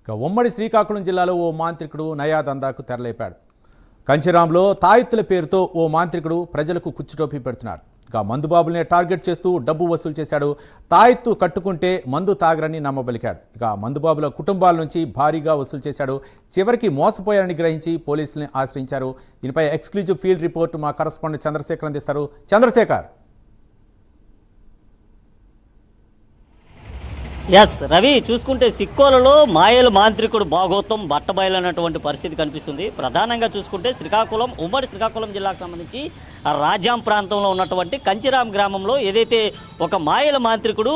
ఉమ్మడి శ్రీకాకుళం జిల్లాలో ఓ మాంత్రికుడు నయా దందాకు తెరలేపాడు. కంచిరాంలో తాయెత్తుల పేరుతో ఓ మాంత్రికుడు ప్రజలకు కుచ్చుటోపీ పెడుతున్నాడు. మందుబాబుల్నే టార్గెట్ చేస్తూ డబ్బు వసూలు చేశాడు. తాయెత్తు కట్టుకుంటే మందు తాగరని నమ్మబలికాడు. మందుబాబుల కుటుంబాల నుంచి భారీగా వసూలు చేశాడు. చివరికి మోసపోయారని గ్రహించి పోలీసుల్ని ఆశ్రయించారు. దీనిపై ఎక్స్క్లూజివ్ ఫీల్డ్ రిపోర్ట్ మా కరెస్పాండెంట్ చంద్రశేఖర్ అందిస్తారు. చంద్రశేఖర్. ఎస్ రవి, చూసుకుంటే సిక్కోలలో మాయల మాంత్రికుడు భాగోతం బట్టబయలైనటువంటి పరిస్థితి కనిపిస్తుంది. ప్రధానంగా చూసుకుంటే ఉమ్మడి శ్రీకాకుళం జిల్లాకు సంబంధించి రాజాం ప్రాంతంలో ఉన్నటువంటి కంచిరాం గ్రామంలో ఏదైతే ఒక మాయల మాంత్రికుడు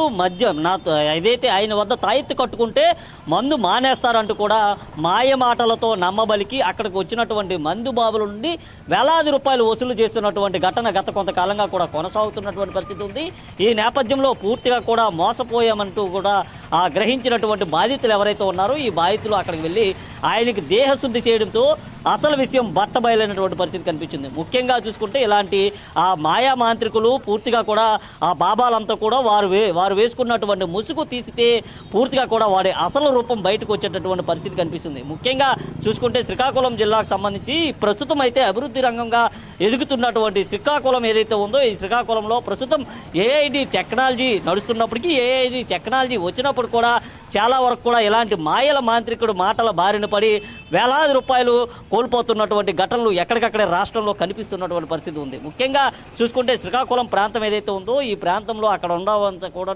ఏదైతే ఆయన వద్ద తాయెత్తు కట్టుకుంటే మందు మానేస్తారంటూ కూడా మాయ మాటలతో నమ్మబలికి అక్కడికి వచ్చినటువంటి మందు బాబుల నుండి వేలాది రూపాయలు వసూలు చేస్తున్నటువంటి ఘటన గత కొంతకాలంగా కూడా కొనసాగుతున్నటువంటి పరిస్థితి ఉంది. ఈ నేపథ్యంలో పూర్తిగా కూడా మోసపోయామంటూ కూడా గ్రహించినటువంటి బాధితులు ఎవరైతే ఉన్నారో ఈ బాధితులు అక్కడికి వెళ్ళి ఆయనకి దేహశుద్ధి చేయడంతో అసలు విషయం బట్టబయలైనటువంటి పరిస్థితి కనిపించింది. ముఖ్యంగా చూసుకుంటే ఇలాంటి ఆ మాయా మాంత్రికులు పూర్తిగా కూడా ఆ బాబాలంతా కూడా వారు వేసుకున్నటువంటి ముసుగు తీసితే పూర్తిగా కూడా వాడి అసలు రూపం బయటకు వచ్చేటటువంటి పరిస్థితి కనిపిస్తుంది. ముఖ్యంగా చూసుకుంటే శ్రీకాకుళం జిల్లాకు సంబంధించి ప్రస్తుతం అయితే అభివృద్ధి రంగంగా ఎదుగుతున్నటువంటి శ్రీకాకుళం ఏదైతే ఉందో ఈ శ్రీకాకుళంలో ప్రస్తుతం ఏఐడి టెక్నాలజీ నడుస్తున్నప్పటికీ ఏఐడి టెక్నాలజీ వచ్చినప్పుడు కూడా చాలా వరకు కూడా ఇలాంటి మాయల మాంత్రికుడు మాటల బారిన పడి వేలాది రూపాయలు కోల్పోతున్నటువంటి ఘటనలు ఎక్కడికక్కడే రాష్ట్రంలో కనిపిస్తున్నటువంటి పరిస్థితి ఉంది. ముఖ్యంగా చూసుకుంటే శ్రీకాకుళం ప్రాంతం ఏదైతే ఉందో ఈ ప్రాంతంలో అక్కడ ఉండవంతా కూడా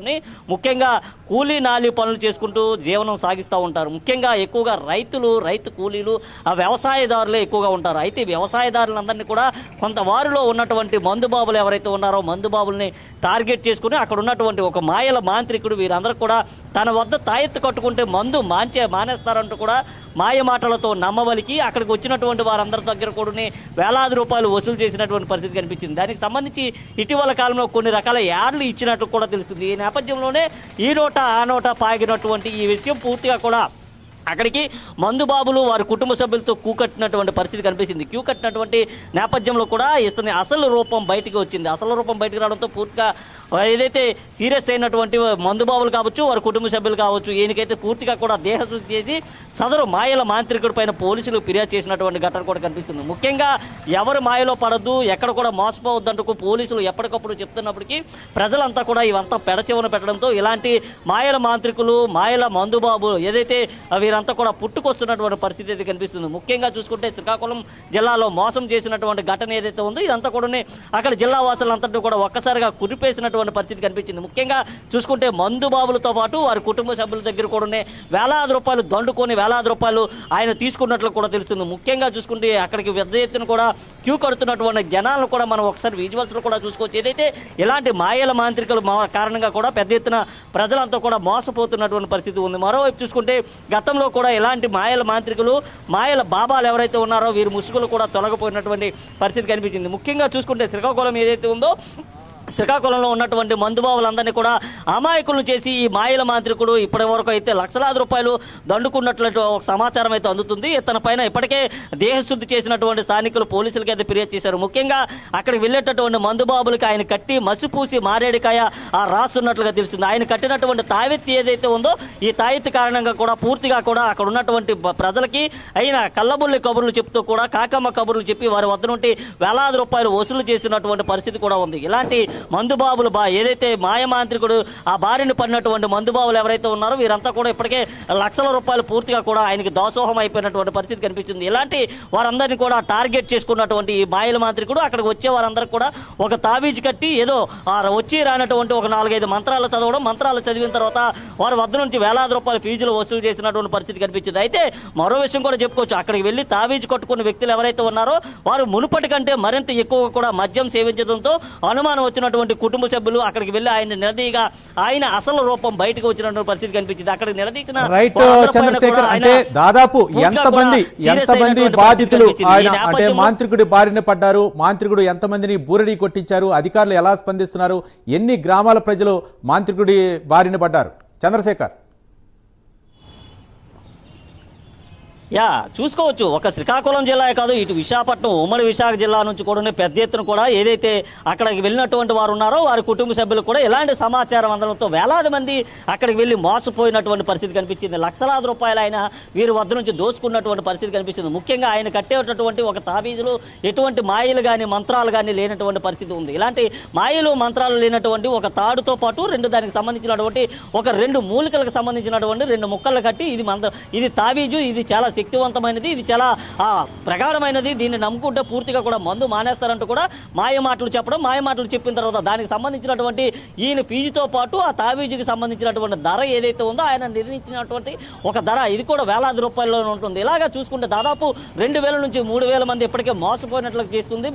ముఖ్యంగా కూలీ నాలి పనులు చేసుకుంటూ జీవనం సాగిస్తూ ఉంటారు. ముఖ్యంగా ఎక్కువగా రైతు కూలీలు ఆ వ్యవసాయదారులే ఎక్కువగా ఉంటారు. అయితే వ్యవసాయదారులందరినీ కూడా కొంత వారిలో ఉన్నటువంటి మందుబాబులు ఎవరైతే ఉన్నారో మందుబాబుల్ని టార్గెట్ చేసుకుని అక్కడ ఉన్నటువంటి ఒక మాయల మాంత్రికుడు వీరందరూ కూడా తన వద్ద తాయెత్తు కట్టుకుంటే మందు మానేస్తారంటూ కూడా మాయ మాటలతో నమ్మవలికి అక్కడికి వచ్చినటువంటి వారందరి దగ్గర కూడా వేలాది రూపాయలు వసూలు చేసినటువంటి పరిస్థితి కనిపించింది. దానికి సంబంధించి ఇటీవల కాలంలో కొన్ని రకాల యాడ్లు ఇచ్చినట్లు కూడా తెలుస్తుంది. ఈ నేపథ్యంలోనే ఈ నోట ఆ నోట పాగినటువంటి ఈ విషయం పూర్తిగా కూడా అక్కడికి మందుబాబులు వారి కుటుంబ సభ్యులతో క్యూ కట్టినటువంటి పరిస్థితి కనిపించింది. క్యూ కట్టినటువంటి నేపథ్యంలో కూడా ఇతని అసలు రూపం బయటికి వచ్చింది. అసలు రూపం బయటకు రావడంతో పూర్తిగా ఏదైతే సీరియస్ అయినటువంటి మందుబాబులు కావచ్చు వారి కుటుంబ సభ్యులు కావచ్చు ఈయనకైతే పూర్తిగా కూడా దేహశుద్ధి చేసి సదరు మాయల మాంత్రికుడి పైన పోలీసులు ఫిర్యాదు చేసినటువంటి ఘటన కూడా కనిపిస్తుంది. ముఖ్యంగా ఎవరు మాయలో పడద్దు ఎక్కడ కూడా మోసపోవద్దంటూ పోలీసులు ఎప్పటికప్పుడు చెప్తున్నప్పటికీ ప్రజలంతా కూడా ఇవంతా పెడచెవున పెట్టడంతో ఇలాంటి మాయల మాంత్రికులు మాయల మందుబాబు ఏదైతే వీరంతా కూడా పుట్టుకొస్తున్నటువంటి పరిస్థితి అయితే కనిపిస్తుంది. ముఖ్యంగా చూసుకుంటే శ్రీకాకుళం జిల్లాలో మోసం చేసినటువంటి ఘటన ఏదైతే ఉందో ఇదంతా కూడా అక్కడ జిల్లా వాసులంతా కూడా ఒక్కసారిగా కురిపేసినటువంటి పరిస్థితి కనిపించింది. ముఖ్యంగా చూసుకుంటే మందుబాబులతో పాటు వారి కుటుంబ సభ్యుల దగ్గర కూడా వేలాది రూపాయలు దండుకొని వేలాది రూపాయలు ఆయన తీసుకున్నట్లు కూడా తెలుస్తుంది. ముఖ్యంగా చూసుకుంటే అక్కడికి పెద్ద ఎత్తున కూడా క్యూ కడుతున్నటువంటి జనాలను కూడా మనం ఒకసారి విజువల్స్లో కూడా చూసుకోవచ్చు. ఏదైతే ఇలాంటి మాయల మాంత్రికులు కారణంగా కూడా పెద్ద ఎత్తున ప్రజలంతా కూడా మోసపోతున్నటువంటి పరిస్థితి ఉంది. మరోవైపు చూసుకుంటే గతంలో కూడా ఇలాంటి మాయల మాంత్రికులు మాయల బాబాలు ఎవరైతే ఉన్నారో వీరి ముసుగులు కూడా తొలగిపోయినటువంటి పరిస్థితి కనిపించింది. ముఖ్యంగా చూసుకుంటే శ్రీకాకుళం ఏదైతే ఉందో శ్రీకాకుళంలో ఉన్నటువంటి మందుబాబులందరినీ కూడా అమాయకులను చేసి ఈ మాయల మాంత్రికుడు ఇప్పటి వరకు అయితే లక్షలాది రూపాయలు దండుకున్నట్లు ఒక సమాచారం అయితే అందుతుంది. తన పైన ఇప్పటికే దేహశుద్ధి చేసినటువంటి స్థానికులు పోలీసులకి అయితే ఫిర్యాదు చేశారు. ముఖ్యంగా అక్కడికి వెళ్ళేటటువంటి మందుబాబులకి ఆయన కట్టి మసిపూసి మారేడికాయ రాస్తున్నట్లుగా తెలుస్తుంది. ఆయన కట్టినటువంటి తాయెత్తు ఏదైతే ఉందో ఈ తాయెత్తు కారణంగా కూడా పూర్తిగా కూడా అక్కడ ఉన్నటువంటి ప్రజలకి అయిన కళ్ళబుల్లి కబుర్లు చెప్తూ కూడా కాకమ్మ కబుర్లు చెప్పి వారి వద్ద నుండి వేలాది రూపాయలు వసూలు చేసినటువంటి పరిస్థితి కూడా ఉంది. ఇలాంటి మందుబాబులు ఏదైతే మాయమాంత్రికుడు ఆ బారిన పడినటువంటి మందుబాబులు ఎవరైతే ఉన్నారో వీరంతా కూడా ఇప్పటికే లక్షల రూపాయలు పూర్తిగా కూడా ఆయనకి దోసోహం అయిపోయినటువంటి పరిస్థితి కనిపిస్తుంది. ఇలాంటి వారందరినీ కూడా టార్గెట్ చేసుకున్నటువంటి ఈ మాయల మాంత్రికుడు అక్కడికి వచ్చే వారందరికీ కూడా ఒక తావీజు కట్టి ఏదో వచ్చి రానటువంటి ఒక 4-5 మంత్రాలు చదవడం, మంత్రాలు చదివిన తర్వాత వారి వద్ద నుంచి వేలాది రూపాయల ఫీజులు వసూలు చేసినటువంటి పరిస్థితి కనిపించింది. అయితే మరో విషయం కూడా చెప్పుకోవచ్చు, అక్కడికి వెళ్ళి తావీజు కట్టుకున్న వ్యక్తులు ఎవరైతే ఉన్నారో వారు మునుపటి కంటే మరింత ఎక్కువగా కూడా మద్యం సేవించడంతో అనుమానం వచ్చినటువంటి కుటుంబ సభ్యులు అక్కడికి వెళ్ళి ఆయన నిలదీయగా ఆయన అసలు రూపం బయటకు వచ్చినటువంటి పరిస్థితి కనిపించింది. అక్కడికి నిలదీసిన చంద్రశేఖర్ అంటే దాదాపు ఎంతమంది బాధితులు అంటే మాంత్రికుడి బారిన పడ్డారు, మాంత్రికుడు ఎంతమందిని బూరడి కొట్టించారు, అధికారులు ఎలా స్పందిస్తున్నారు, ఎన్ని గ్రామాల ప్రజలు మాంత్రికుడి బారిన పడ్డారు? చంద్రశేఖర్. యా చూసుకోవచ్చు. ఒక శ్రీకాకుళం జిల్లా కాదు, ఇటు విశాఖపట్నం ఉమ్మడి విశాఖ జిల్లా నుంచి కూడా పెద్ద ఎత్తున కూడా ఏదైతే అక్కడికి వెళ్ళినటువంటి వారు ఉన్నారో వారి కుటుంబ సభ్యులు కూడా ఎలాంటి సమాచారం అందడంతో వేలాది మంది అక్కడికి వెళ్ళి మోసపోయినటువంటి పరిస్థితి కనిపించింది. లక్షలాది రూపాయలు ఆయన వీరి వద్ద నుంచి దోచుకున్నటువంటి పరిస్థితి కనిపిస్తుంది. ముఖ్యంగా ఆయన కట్టేటటువంటి ఒక తాబీజులు ఎటువంటి మాయలు కానీ మంత్రాలు కానీ లేనటువంటి పరిస్థితి ఉంది. ఇలాంటి మాయలు మంత్రాలు లేనటువంటి ఒక తాడుతో పాటు దానికి సంబంధించినటువంటి ఒక 2 మూలికలకు సంబంధించినటువంటి 2 ముక్కలు కట్టి ఇది తాబీజు, ఇది చాలా శక్తివంతమైనది, ఇది చాలా ప్రగాఢమైనది, దీన్ని నమ్ముకుంటే పూర్తిగా కూడా మందు మానేస్తారంటూ కూడా మాయ మాటలు చెప్పడం, మాయ మాటలు చెప్పిన తర్వాత దానికి సంబంధించినటువంటి ఈయన ఫీజుతో పాటు ఆ తావీజుకి సంబంధించినటువంటి ధర ఏదైతే ఉందో ఆయన నిర్ణయించినటువంటి ఒక ధర, ఇది కూడా వేలాది రూపాయల్లోనే ఉంటుంది. ఇలాగా చూసుకుంటే దాదాపు 2000 నుంచి 3000 మంది ఇప్పటికే మోసపోయినట్లు చేస్తుంది.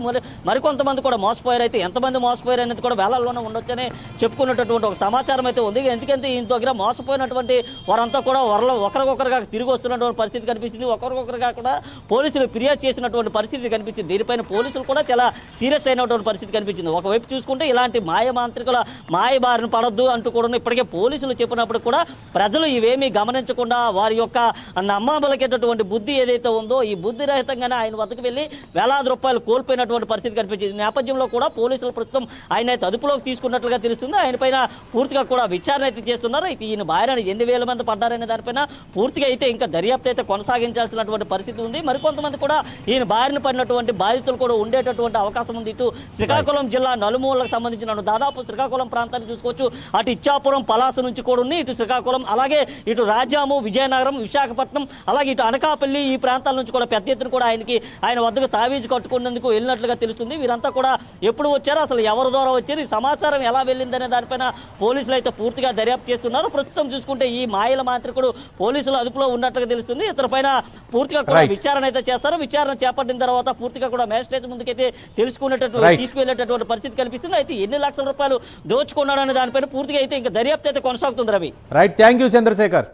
మరికొంతమంది కూడా మోసపోయారు. అయితే ఎంతమంది మోసపోయారు అనేది కూడా వేలల్లోనే ఉండొచ్చని చెప్పుకున్నటువంటి ఒక సమాచారం అయితే ఉంది. ఎందుకంటే ఈయన దగ్గర మోసపోయినటువంటి వారంతా కూడా ఒకరికొకరుగా తిరిగి వస్తున్నటువంటి పరిస్థితి కనిపిస్తుంది. ఒకరికొకరుగా కూడా పోలీసులు ఫిర్యాదు చేసినటువంటి పరిస్థితి కనిపించింది. దీనిపైన పోలీసులు కూడా చాలా సీరియస్ అయినటువంటి పరిస్థితి కనిపించింది. ఒకవైపు చూసుకుంటే ఇలాంటి మాయ మాంత్రికుల మాయ బారిన పడొద్దు అంటూ కూడా ఇప్పటికే పోలీసులు చెప్పినప్పుడు కూడా ప్రజలు ఇవేమీ గమనించకుండా వారి యొక్క నమ్మబలికేటటువంటి బుద్ధి ఏదైతే ఉందో ఈ బుద్ధి రహితంగానే ఆయన వద్దకు వెళ్ళి వేలాది రూపాయలు కోల్పోయినటువంటి పరిస్థితి కనిపించింది. నేపథ్యంలో కూడా పోలీసులు ప్రస్తుతం ఆయన అయితే అదుపులోకి తీసుకున్నట్లుగా తెలుస్తుంది. ఆయన పైన పూర్తిగా కూడా విచారణ అయితే చేస్తున్నారు. అయితే ఈయన బారిన ఎన్ని వేల మంది పడ్డారనే దానిపైన పూర్తిగా అయితే ఇంకా దర్యాప్తు అయితే కొనసాగించాల్సినటువంటి పరిస్థితి ఉంది. మరికొంతమంది కూడా ఈయన బారిన పడినటువంటి బాధితులు కూడా ఉండేటటువంటి అవకాశం ఉంది. ఇటు శ్రీకాకుళం జిల్లా నలుమూలకు సంబంధించిన దాదాపు శ్రీకాకుళం ప్రాంతాన్ని చూసుకోవచ్చు. అటు ఇచ్చాపురం పలాస నుంచి కూడా ఉంది, ఇటు శ్రీకాకుళం, అలాగే ఇటు రాజాము, విజయనగరం, విశాఖపట్నం, అలాగే ఇటు అనకాపల్లి ఈ ప్రాంతాల నుంచి కూడా పెద్ద ఎత్తున కూడా ఆయన వద్దకు తావీజు కట్టుకునేందుకు వెళ్ళినట్లుగా తెలుస్తుంది. వీరంతా కూడా ఎప్పుడు వచ్చారో, అసలు ఎవరి ద్వారా వచ్చారు, ఈ సమాచారం ఎలా వెళ్ళిందనే దానిపైన పోలీసులు అయితే పూర్తిగా దర్యాప్తు చేస్తున్నారు. ప్రస్తుతం చూసుకుంటే ఈ మాయల మాంత్రికుడు పోలీసులు అదుపులో ఉన్నట్లుగా తెలుస్తుంది. ఇతర పైన పూర్తిగా కూడా విచారణ అయితే చేస్తారు. విచారణ చేపట్టిన తర్వాత పూర్తిగా కూడా మేజిస్ట్రేట్ ముందుకైతే తెలుసుకునేటటువంటి తీసుకువెళ్ళేటటువంటి పరిస్థితి కనిపిస్తుంది. అయితే ఎన్ని లక్షల రూపాయలు దోచుకున్నాడనే దానిపైన పూర్తిగా అయితే ఇంకా దర్యాప్తు అయితే కొనసాగుతుంది. Ravi, right, thank you Chandrasekhar.